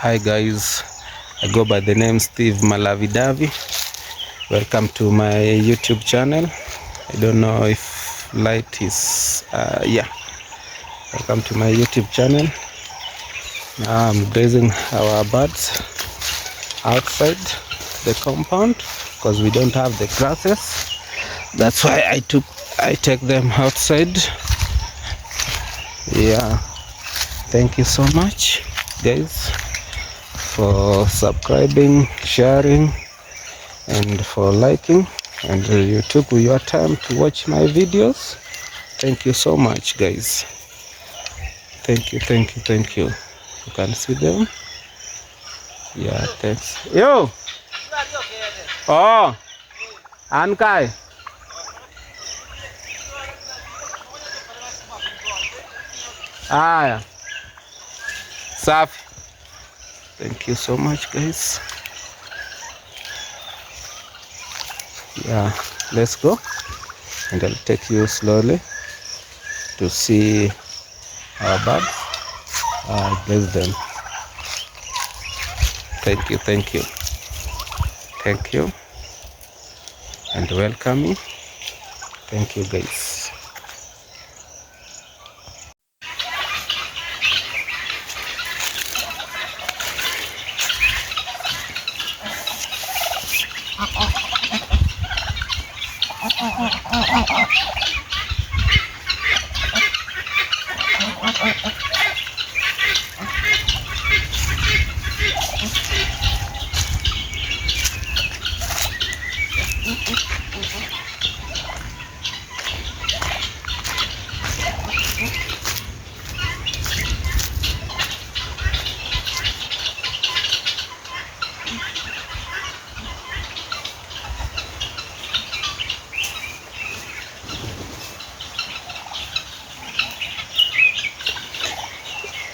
Hi guys, I go by the name Steve Malavidavi. Welcome to my YouTube channel. I don't know if light is welcome to my YouTube channel. Now I'm grazing our birds outside the compound because we don't have the grasses. That's why I take them outside. Yeah, thank you so much guys for subscribing, sharing, and for liking, and you took your time to watch my videos. Thank you so much guys. Thank you. You can see them. Yeah, thanks. Yo, oh, Ankai. Yeah, safi. Thank you so much guys. Yeah, let's go, and I'll take you slowly to see our birds. Bless them. Thank you, and welcome me. Thank you guys.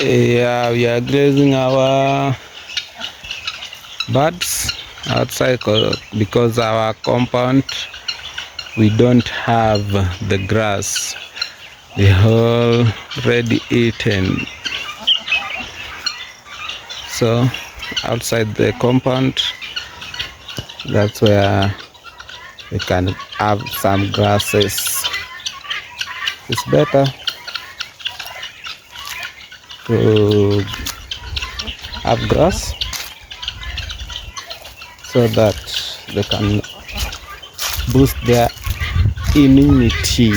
Yeah, we are grazing our birds outside because our compound we don't have the grass. They already eaten. So outside the compound, that's where we can have some grasses. It's better to have grass so that they can boost their immunity.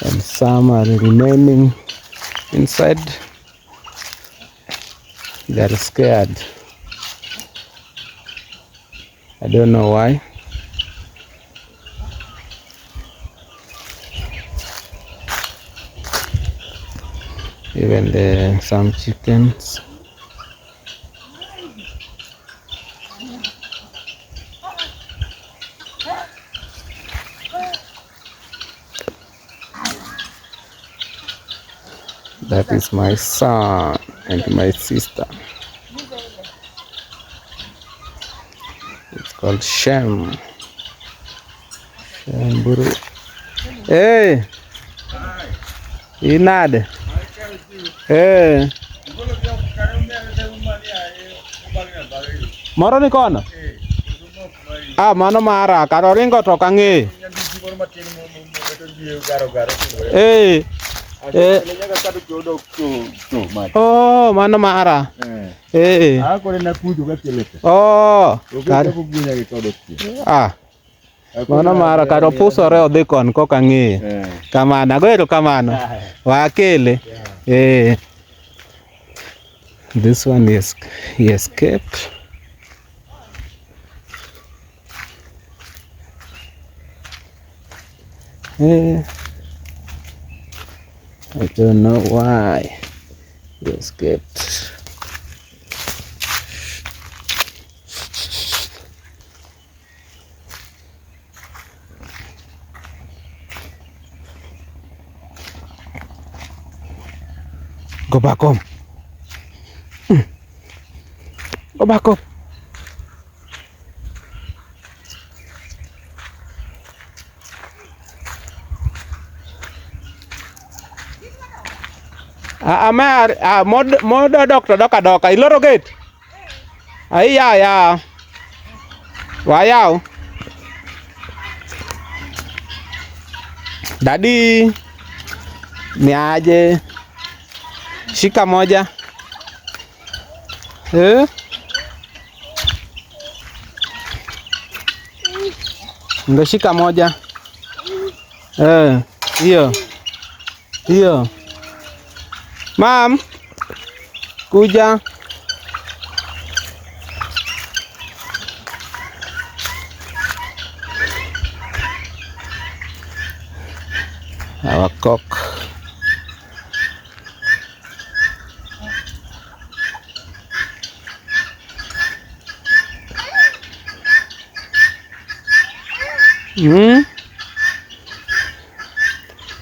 And some are remaining inside. They're scared. I don't know why. Even some chickens. That is my son and my sister. called Shem. Shemburu. Hey. Inade. Hey. Moro ni kono? Ah, mano mara. Karo ringo to kange. Hey. Oh, mano mara. Eh. Oh. Ah. Mano mara karo pusore odhi kon koka ng'e. Kamano, agoero kamano. Wakele. Eh. This one he escaped. I don't know why he escaped. Go back home. Go back home. Mod doctor doka iloro gate. Ya. Wayao. Daddy. Ni aje. Shika moja. Ndo shika moja. Hiyo. Mom, kuja. Our cock.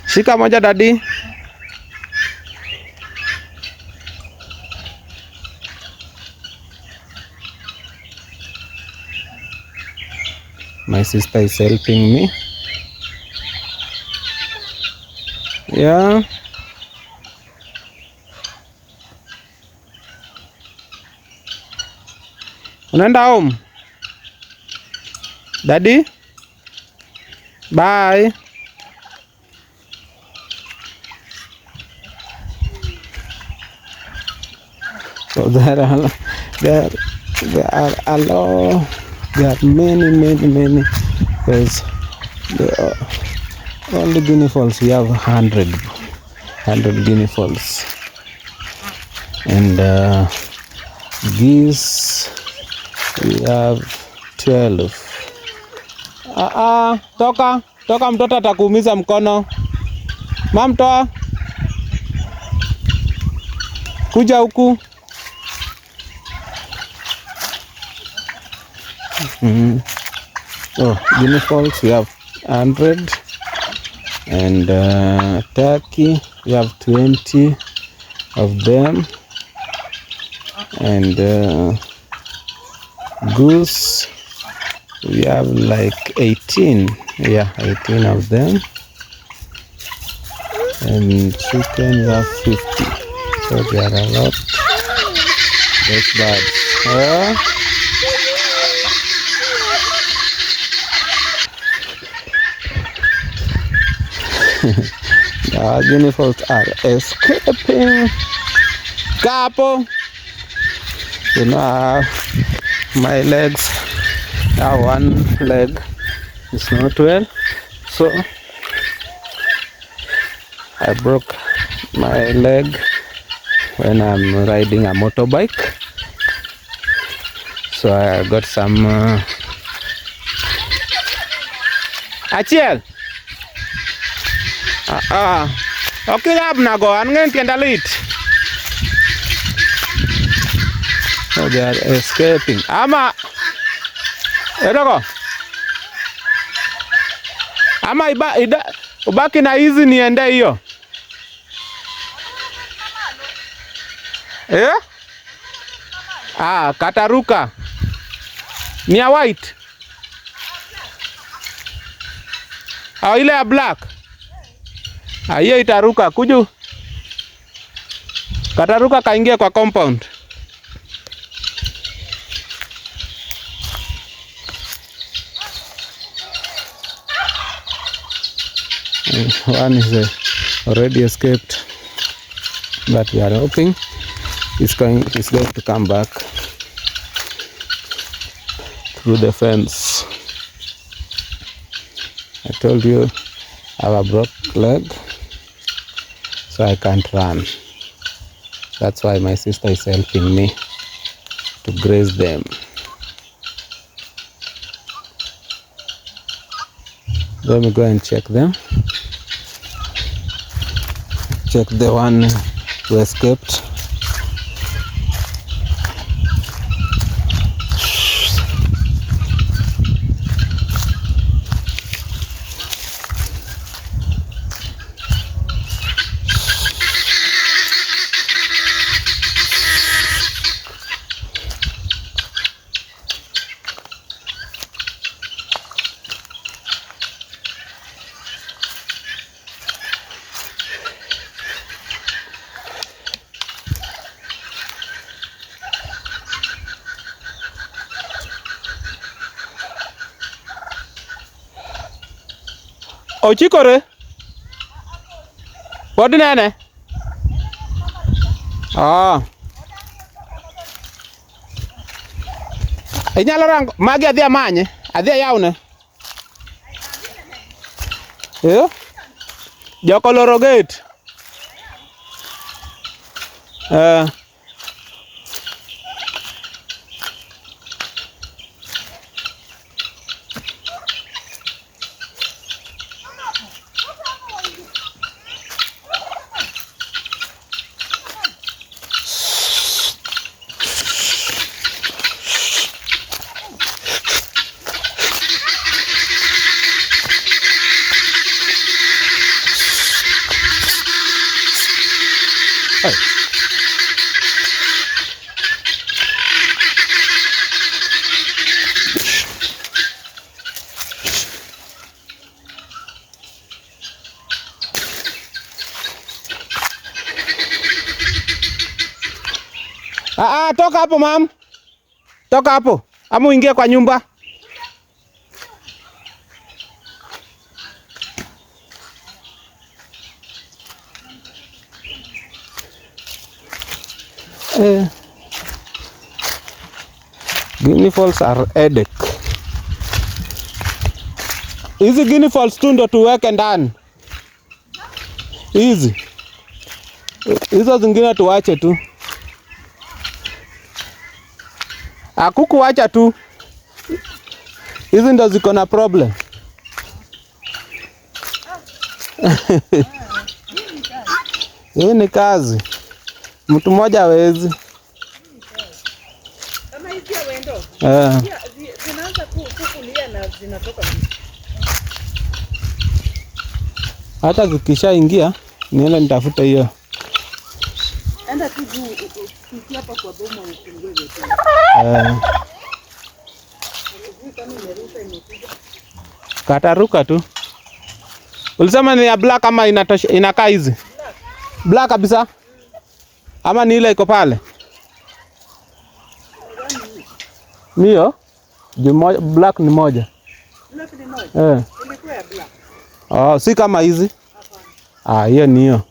Shika moja daddy. My sister is helping me. Yeah. Unaenda home? Daddy? Bye. So there are many. There's only guinea fowls. We have 100 guinea fowls, and geese we have 12. Toka mtoto atakuumiza mkono. Mam, toa. Kuja huku. Oh, guinea fowls we have 100, and turkey we have 20 of them, and goose we have like 18. Yeah, 18 of them, and chicken we have 50. So there are a lot. Those birds. The guinea fowls are escaping. Capo. You know, my legs. One leg is not well, so I broke my leg when I'm riding a motorbike. So I got some Achiel. Okay, I'm go. I'm going to lit. So they are escaping. Ama. Edogo. Ama ubaki na hizi niende hiyo. Kataruka. Ni white. ile ya black. Hiyo itaruka kuju. Kataruka kaingia kwa compound. One is already escaped, but we are hoping he's going to come back through the fence. I told you I have a broke leg, so I can't run. That's why my sister is helping me to graze them. Let me go and check them. Check the one who escaped. Ochikore? What nene? Inyalo rango magi adhi amanye, adhi ayawne. Joko loro gate. Toka hapo mam. Toka hapo. Ama uingie kwa nyumba. Guinea fowls are headache. Hizi guinea fowls tu ndo tuweke ndani. Hizo zingine tuache tu. Kuku wacha tu. Hizi ndo ziko na problem. Hii ni kazi. Mtu mmoja hawezi. Kama hizi ya wendo. Zinaanza kukulia na zinatoka. Hata zikishaingia nienda nitafuta hiyo. Enda tu hapa kwa bomo ufungue vitu. Kataruka tu. Ulisema ni ya black ama inakaa hizi? Black kabisa? Ama ni ile iko pale? Nio? Black ni moja. Black ni moja? Ilikuwa ya black. Si kama hizi? Hiyo ni hiyo.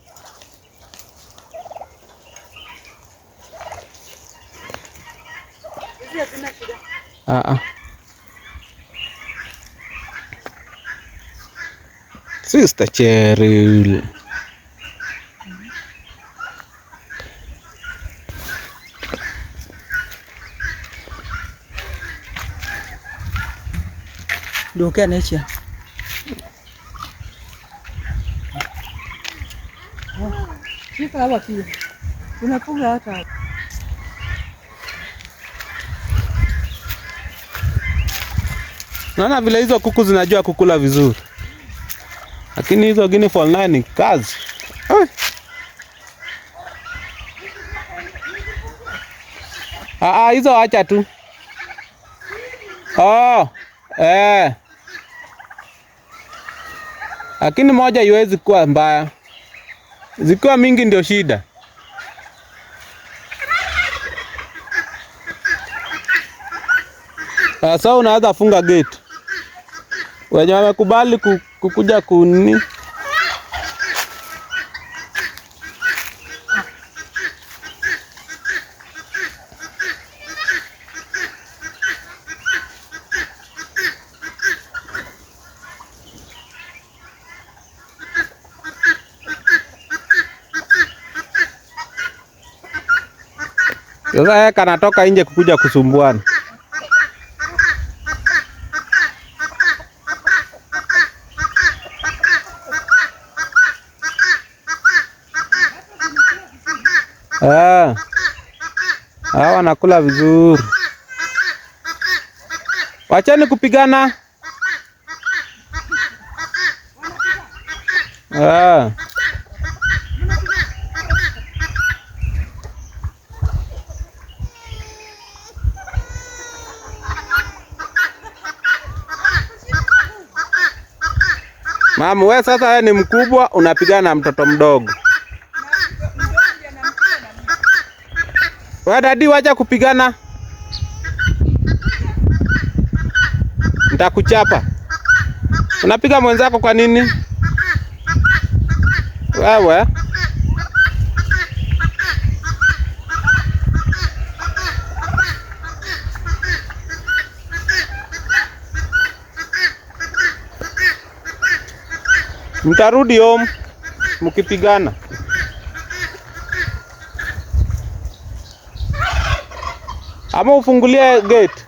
Hizi hazina shida? Sister Cheryl. Ndio kia naisha. Shika hapa pia. Unafunga hata. Naona vile hizo kuku zinajua kukula vizuri. Lakini hizo guinea fowl naye ni kazi. Hizo acha tu. lakini moja haiwezi kuwa mbaya, zikiwa mingi ndio shida. Sasa unaweza funga gate, wenye wamekubali kukuja kuni sasa yeye kanatoka nje kukuja kusumbuana. Hawa wanakula vizuri. Wachani kupigana. Mama, wewe sasa wewe ni mkubwa unapigana na mtoto mdogo. Wewe dadi, wacha kupigana. Nitakuchapa. Unapiga mwenzako kwa nini? Wewe. Mtarudi home mkipigana. Ama ufungulie gate.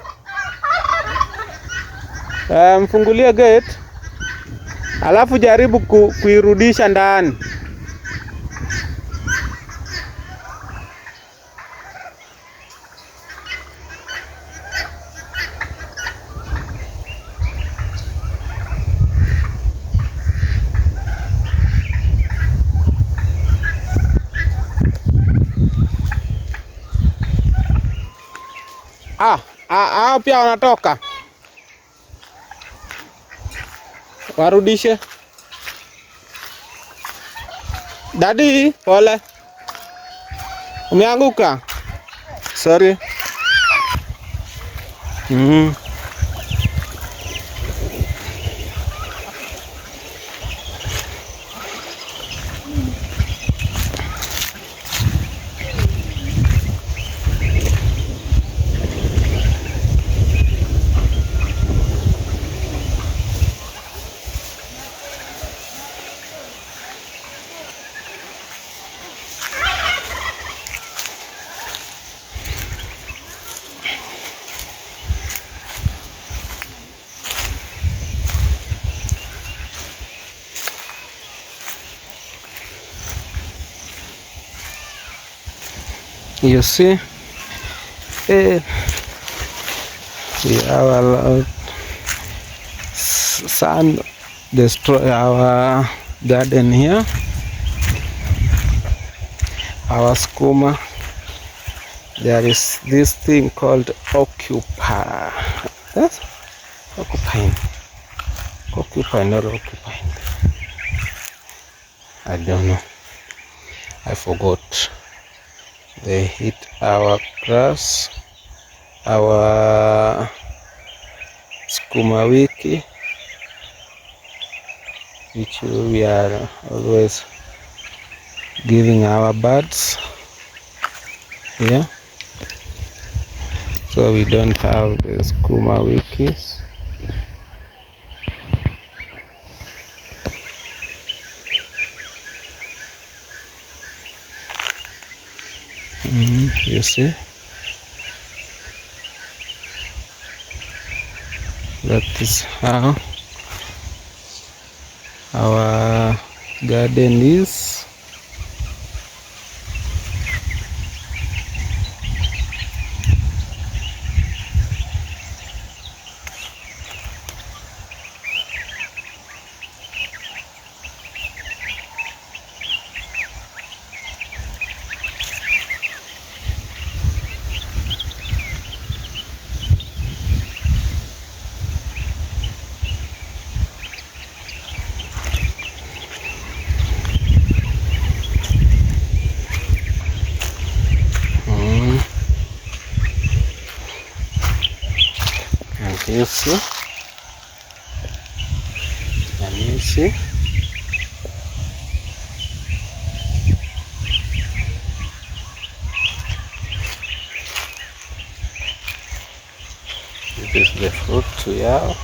Mfungulie gate. Alafu jaribu kuirudisha ndani. Pia wanatoka. Warudishe. Dadi, pole. Umeanguka? Sorry. You see, we have allowed sun destroy our garden here, our skuma. There is this thing called occupy. Yes? Occupying, not occupying. I don't know. I forgot. They hit our grass, our skuma wiki, which we are always giving our birds here. So we don't have the skuma wikis. You see, that is how our garden is. You see? Can you see? This is the fruit we have.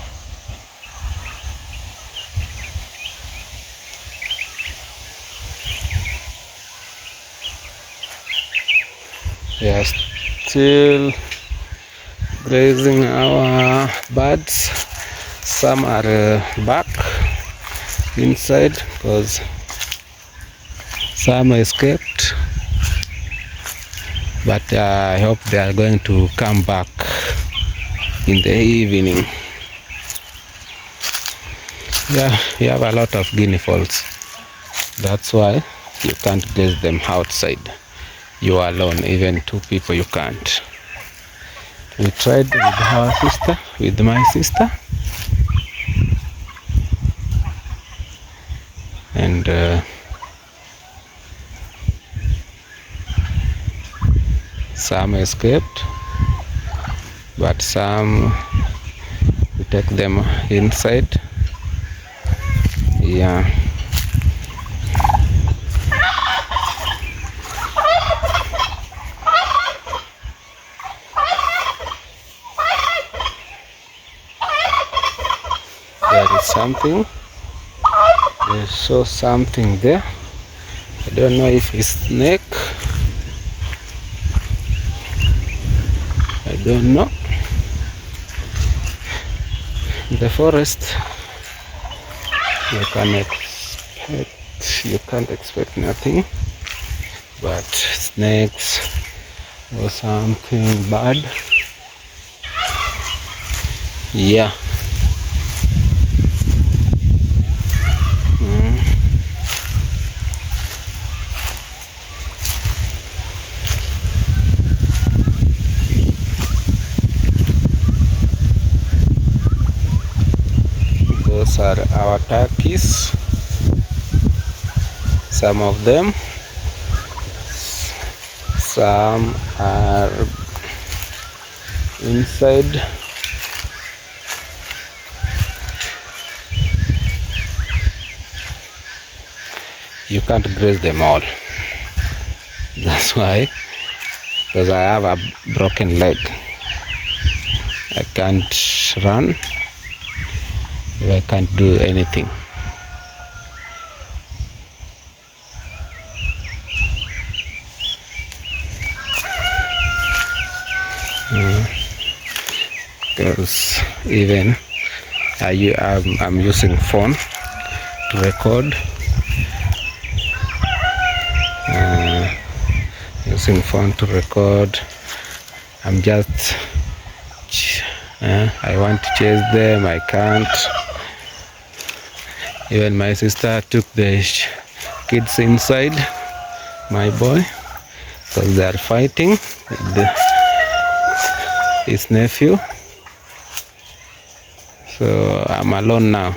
We are still grazing our birds. Some are back inside because some escaped, but I hope they are going to come back in the evening. Yeah, we have a lot of guinea fowls. That's why you can't graze them outside. You are alone, even two people you can't. We tried with my sister, and some escaped, but some we take them inside. Yeah. There is something. I saw something there. I don't know if it's snake. I don't know. In the forest, you can't expect nothing but snakes or something bad. Yeah. Those are our turkeys. Some of them. Some are inside. You can't graze them all. That's why, because I have a broken leg. I can't run. I can't do anything. Because even I'm using phone to record. Using phone to record. I'm just I want to chase them. I can't. Even my sister took the kids inside, my boy, because they are fighting with his nephew. So I'm alone now.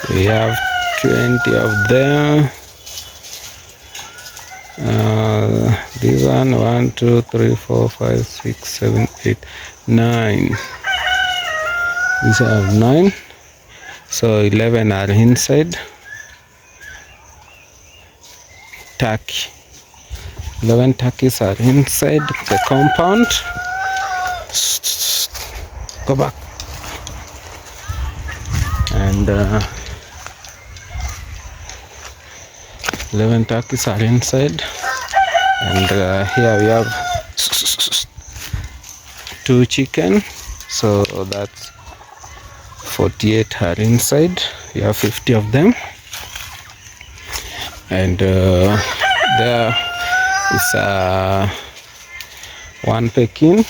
We have 20 of them. This one, 1, 2, 3, 4, 5, 6, 7, 8, 9. These have 9. So 11 are inside. Turkey. 11 turkeys are inside the compound. Go back. And 11 turkeys are inside, and here we have 2 chicken, so that's 48 are inside. We have 50 of them, and there is one Pekin.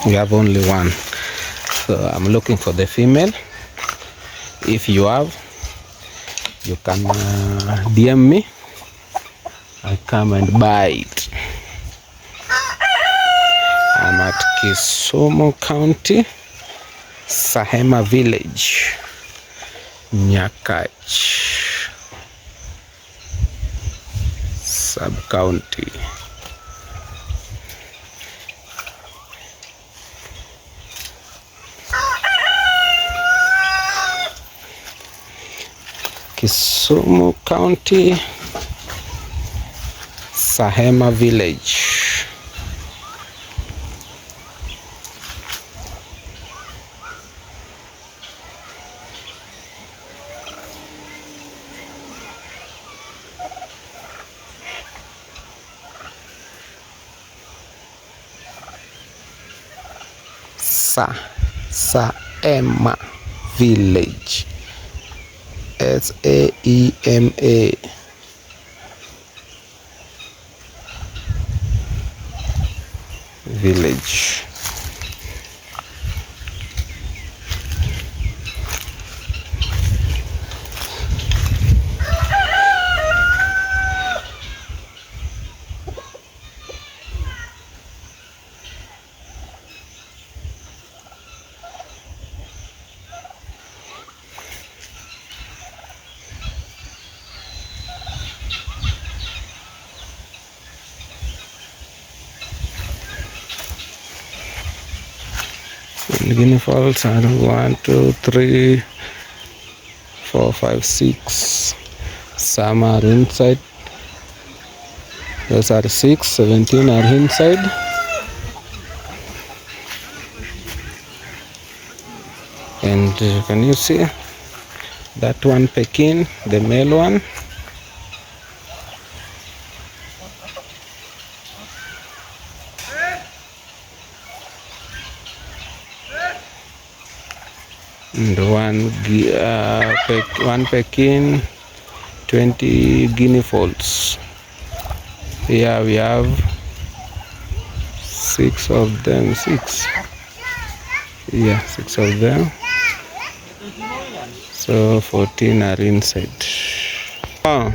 We have only one, so I'm looking for the female. If you have, you can DM me. I come and buy it. I'm at Kisumu County, Sahema Village, Nyakach Sub-County. Kisumu County, Sahema Village. Saema Village. Saema Village. Guinea fowls are 1, 2, 3, 4, 5, 6. Some are inside. Those are 6, 17 are inside. And can you see that one Pekin, the male one? And one Pekin, 20 guinea fowls. Here we have 6 of them. 6. Yeah, 6 of them. So 14 are inside. Oh.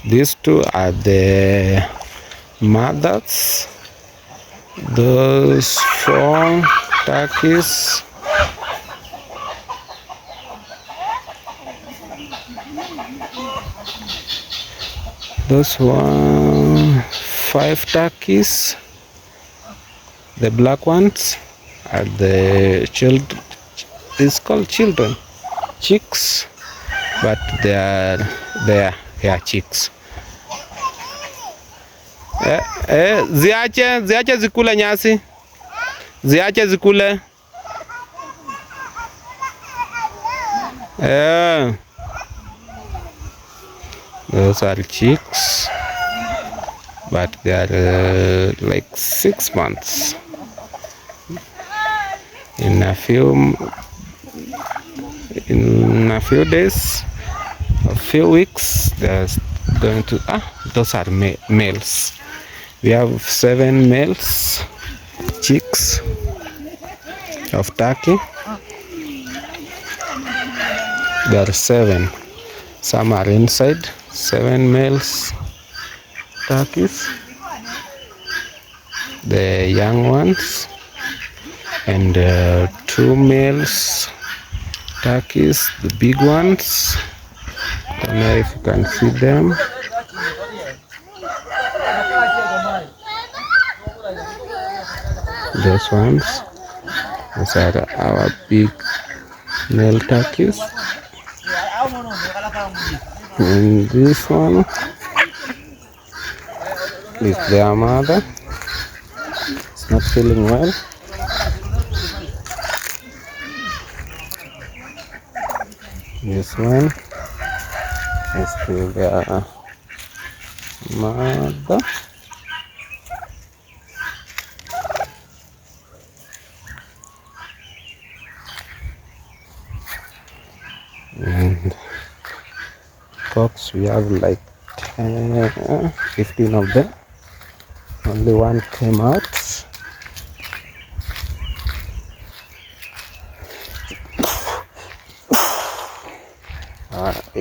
These two are the mothers. Those 4 turkeys. Those 5 turkeys. The black ones are the children. It's called children, chicks, but they are chicks. Ziache zikule nyasi, ziache zikule. Those are chicks, but they are like 6 months. In a few days, a few weeks, they're going to those are males. We have 7 males chicks of turkey. There are 7. Some are inside. 7 males turkeys, the young ones, and 2 males turkeys, the big ones. I don't know if you can see them. Those ones. Those are our big male turkeys. And this one is their mother. It's not feeling well. This one is still there. mother. And cocks, we have like 10, 15 of them. Only one came out.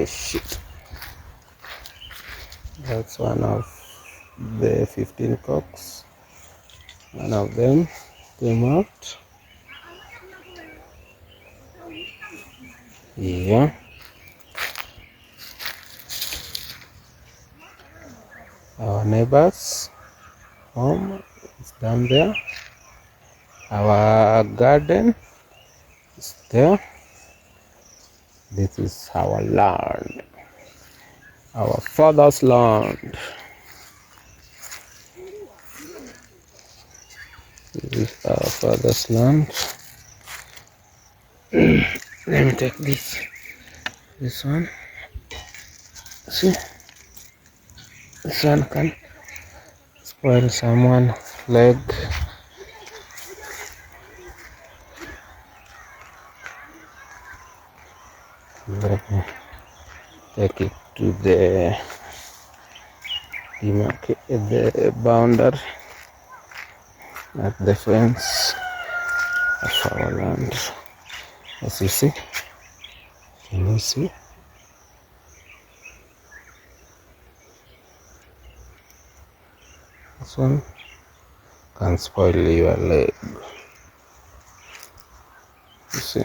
Shit. That's one of the 15 cocks. One of them came out. Yeah. Our neighbor's home is down there. Our garden is there. This is our land, our father's land. This is our father's land. Let me take this one. See, this one can spoil someone's leg. Let me take it to the boundary at the fence of our land. As you see, can you see? This one can spoil your leg. You see?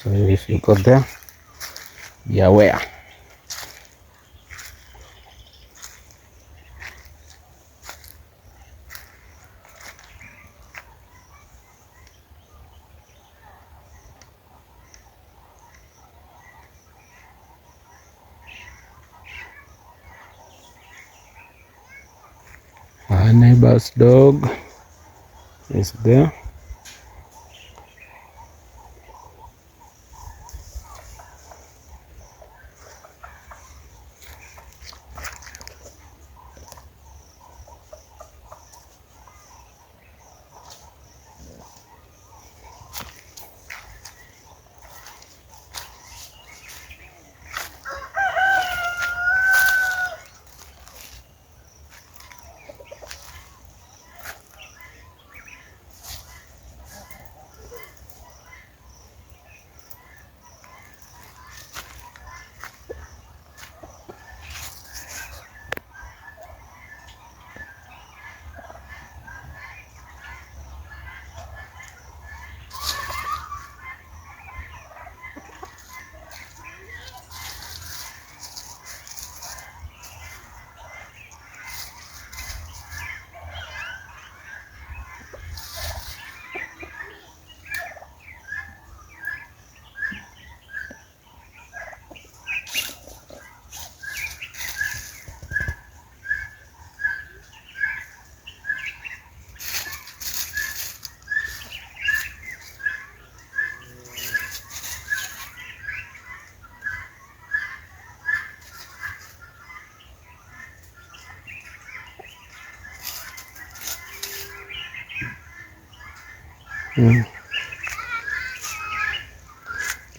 So if you go there, be aware. Our neighbor's dog is there.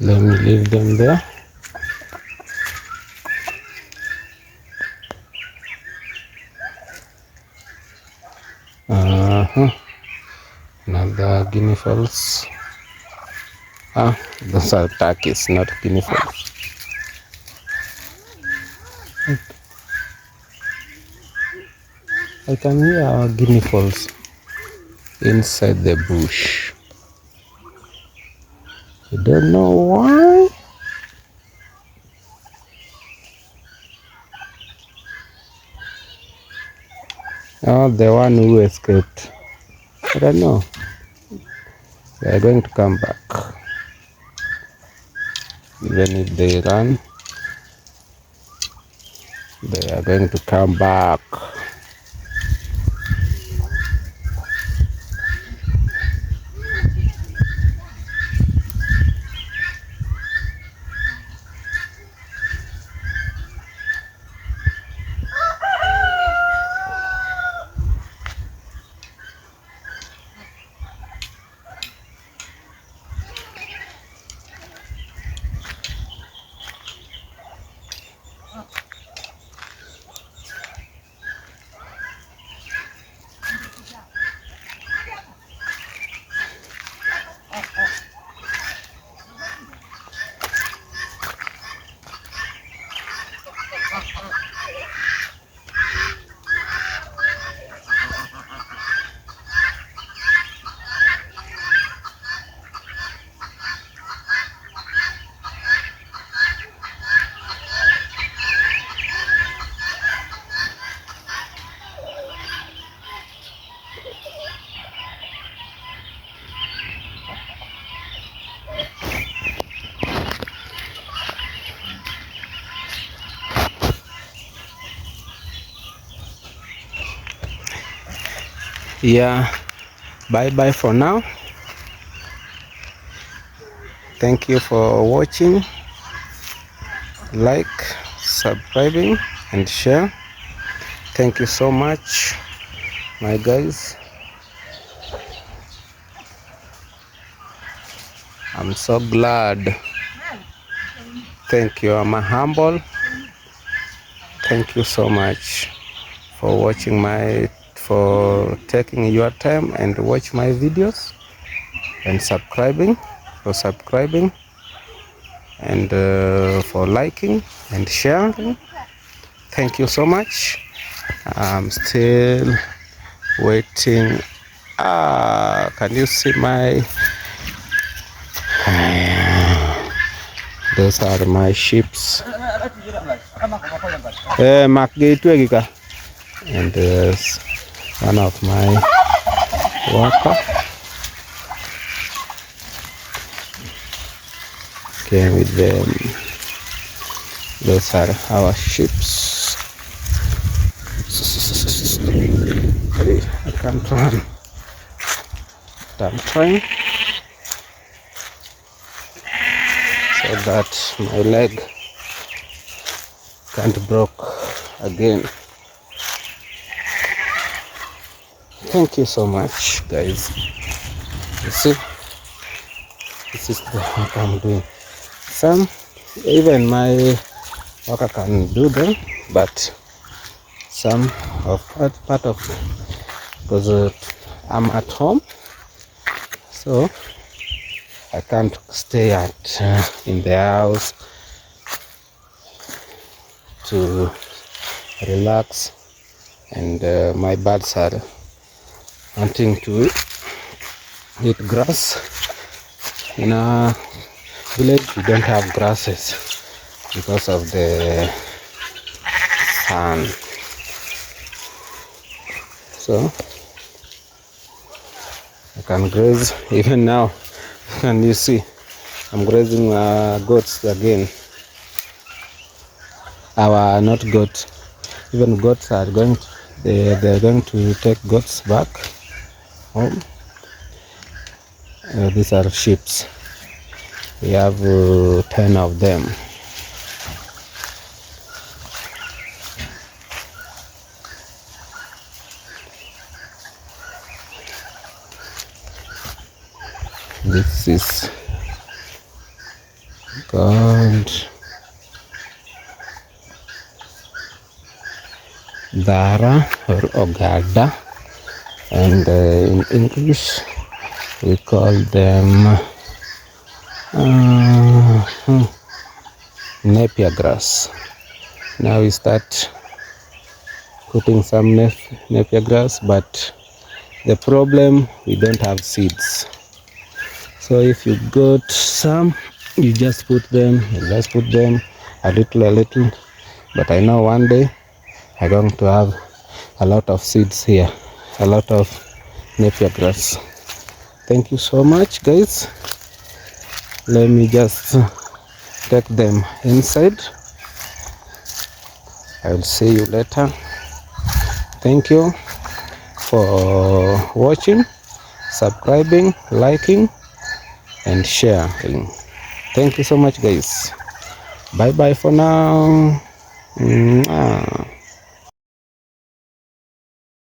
Let me leave them there. Another guinea fowls. Those are turkeys, not guinea fowls. I can hear our guinea fowls inside the bush. I don't know why. Oh, the one who escaped. I don't know. They are going to come back. Even if they run, they are going to come back. Yeah, bye bye for now. Thank you for watching, like, subscribing and share. Thank you so much, my guys. I'm so glad. Thank you. I'm humble. Thank you so much for watching for taking your time and watch my videos and subscribing and for liking and sharing. Thank you so much. I'm still waiting. Can you see my those are my ships. And there's one of my worker came with them. Those are our ships. I can't run. I'm trying so that my leg can't broke again. Thank you so much, guys. You see, this is what I'm doing. Some, even my worker can do them, but some of part of, because I'm at home, so I can't stay in the house to relax, and my birds are wanting to eat grass. In our village we don't have grasses because of the sun, so I can graze. Even now, can you see I'm grazing goats again. Our not goat, even goats are going to, they're going to take goats back home. These are sheep. We have 10 of them. This is called Dara or Ogada, and in English we call them napier grass. Now we start putting some napier grass, but the problem, we don't have seeds. So if you got some, you just put them a little. But I know one day I'm going to have a lot of seeds here, a lot of napier grass. Thank you so much, guys. Let me just take them inside. I'll see you later. Thank you for watching, subscribing, liking and sharing. Thank you so much, guys. Bye bye for now. Mwah.